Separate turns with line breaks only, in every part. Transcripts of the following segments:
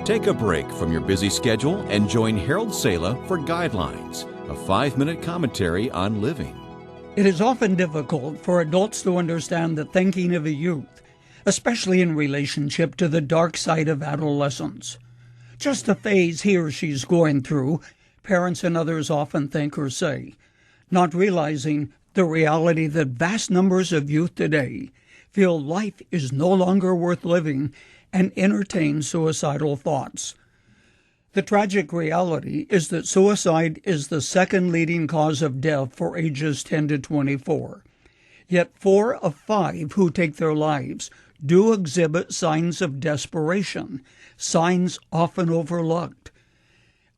Take a break from your busy schedule and join Harold Sala for Guidelines, a 5-minute commentary on living.
It is often difficult for adults to understand the thinking of a youth, especially in relationship to the dark side of adolescence. Just a phase he or she's going through, parents and others often think or say, not realizing the reality that vast numbers of youth today feel life is no longer worth living and entertain suicidal thoughts. The tragic reality is that suicide is the second leading cause of death for ages 10 to 24. Yet 4 of 5 who take their lives do exhibit signs of desperation, signs often overlooked.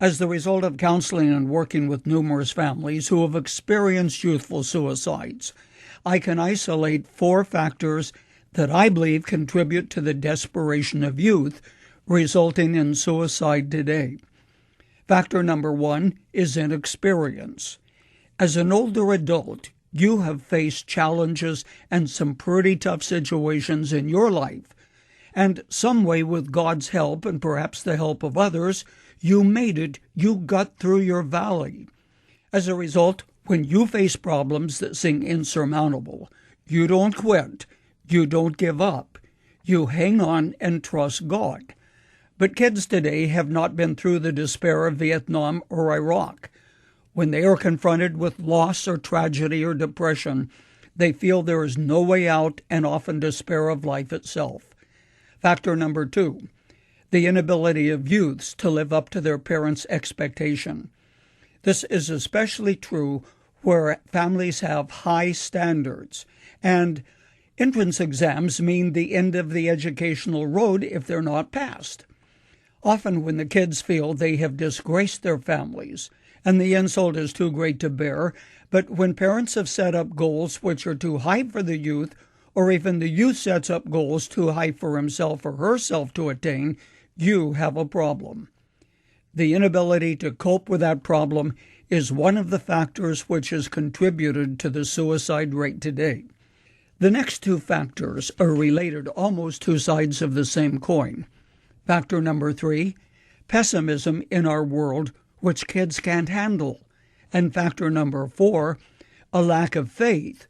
As the result of counseling and working with numerous families who have experienced youthful suicides, I can isolate 4 factors that I believe contribute to the desperation of youth resulting in suicide today. Factor number 1 is inexperience. As an older adult, you have faced challenges and some pretty tough situations in your life, and some way with God's help and perhaps the help of others, you made it, you got through your valley. As a result, when you face problems that seem insurmountable, you don't quit, you don't give up, you hang on and trust God. But kids today have not been through the despair of Vietnam or Iraq. When they are confronted with loss or tragedy or depression, they feel there is no way out and often despair of life itself. Factor number 2, the inability of youths to live up to their parents' expectation. This is especially true where families have high standards, and entrance exams mean the end of the educational road if they're not passed. Often when the kids feel they have disgraced their families, and the insult is too great to bear, but when parents have set up goals which are too high for the youth, or even the youth sets up goals too high for himself or herself to attain, you have a problem. The inability to cope with that problem is one of the factors which has contributed to the suicide rate today. The next 2 factors are related, almost 2 sides of the same coin. Factor number 3, pessimism in our world, which kids can't handle. And factor number 4, a lack of faith,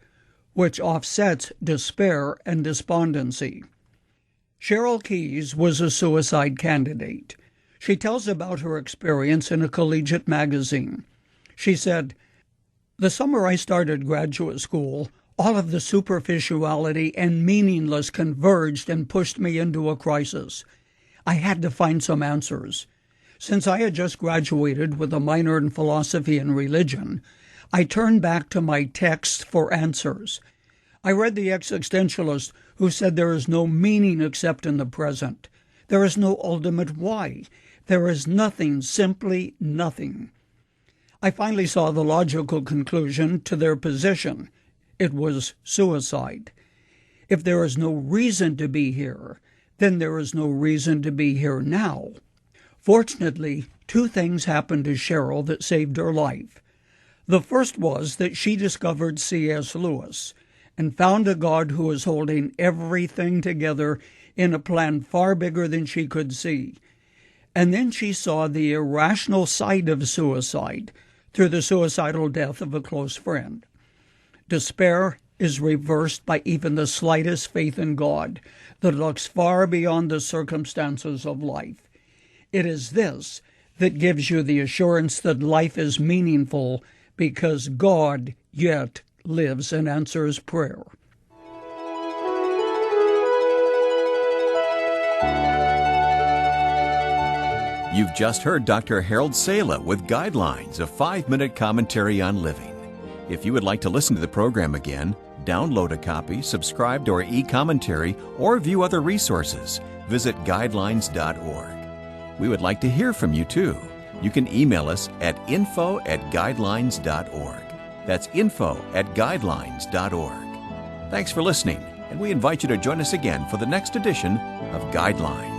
which offsets despair and despondency. Cheryl Keys was a suicide candidate. She tells about her experience in a collegiate magazine. She said, "The summer I started graduate school, all of the superficiality and meaningless converged and pushed me into a crisis. I had to find some answers. Since I had just graduated with a minor in philosophy and religion, I turned back to my texts for answers. I read the Existentialist, who said there is no meaning except in the present. There is no ultimate why. There is nothing, simply nothing. I finally saw the logical conclusion to their position. It was suicide. If there is no reason to be here, then there is no reason to be here now." Fortunately, 2 things happened to Cheryl that saved her life. The first was that she discovered C.S. Lewis and found a God who was holding everything together in a plan far bigger than she could see. And then she saw the irrational side of suicide through the suicidal death of a close friend. Despair is reversed by even the slightest faith in God that looks far beyond the circumstances of life. It is this that gives you the assurance that life is meaningful because God yet lives and answers prayer.
You've just heard Dr. Harold Sala with Guidelines, a 5-minute commentary on living. If you would like to listen to the program again, download a copy, subscribe to our e-commentary, or view other resources, visit guidelines.org. We would like to hear from you, too. You can email us at info@guidelines.org. That's info@guidelines.org. Thanks for listening, and we invite you to join us again for the next edition of Guidelines.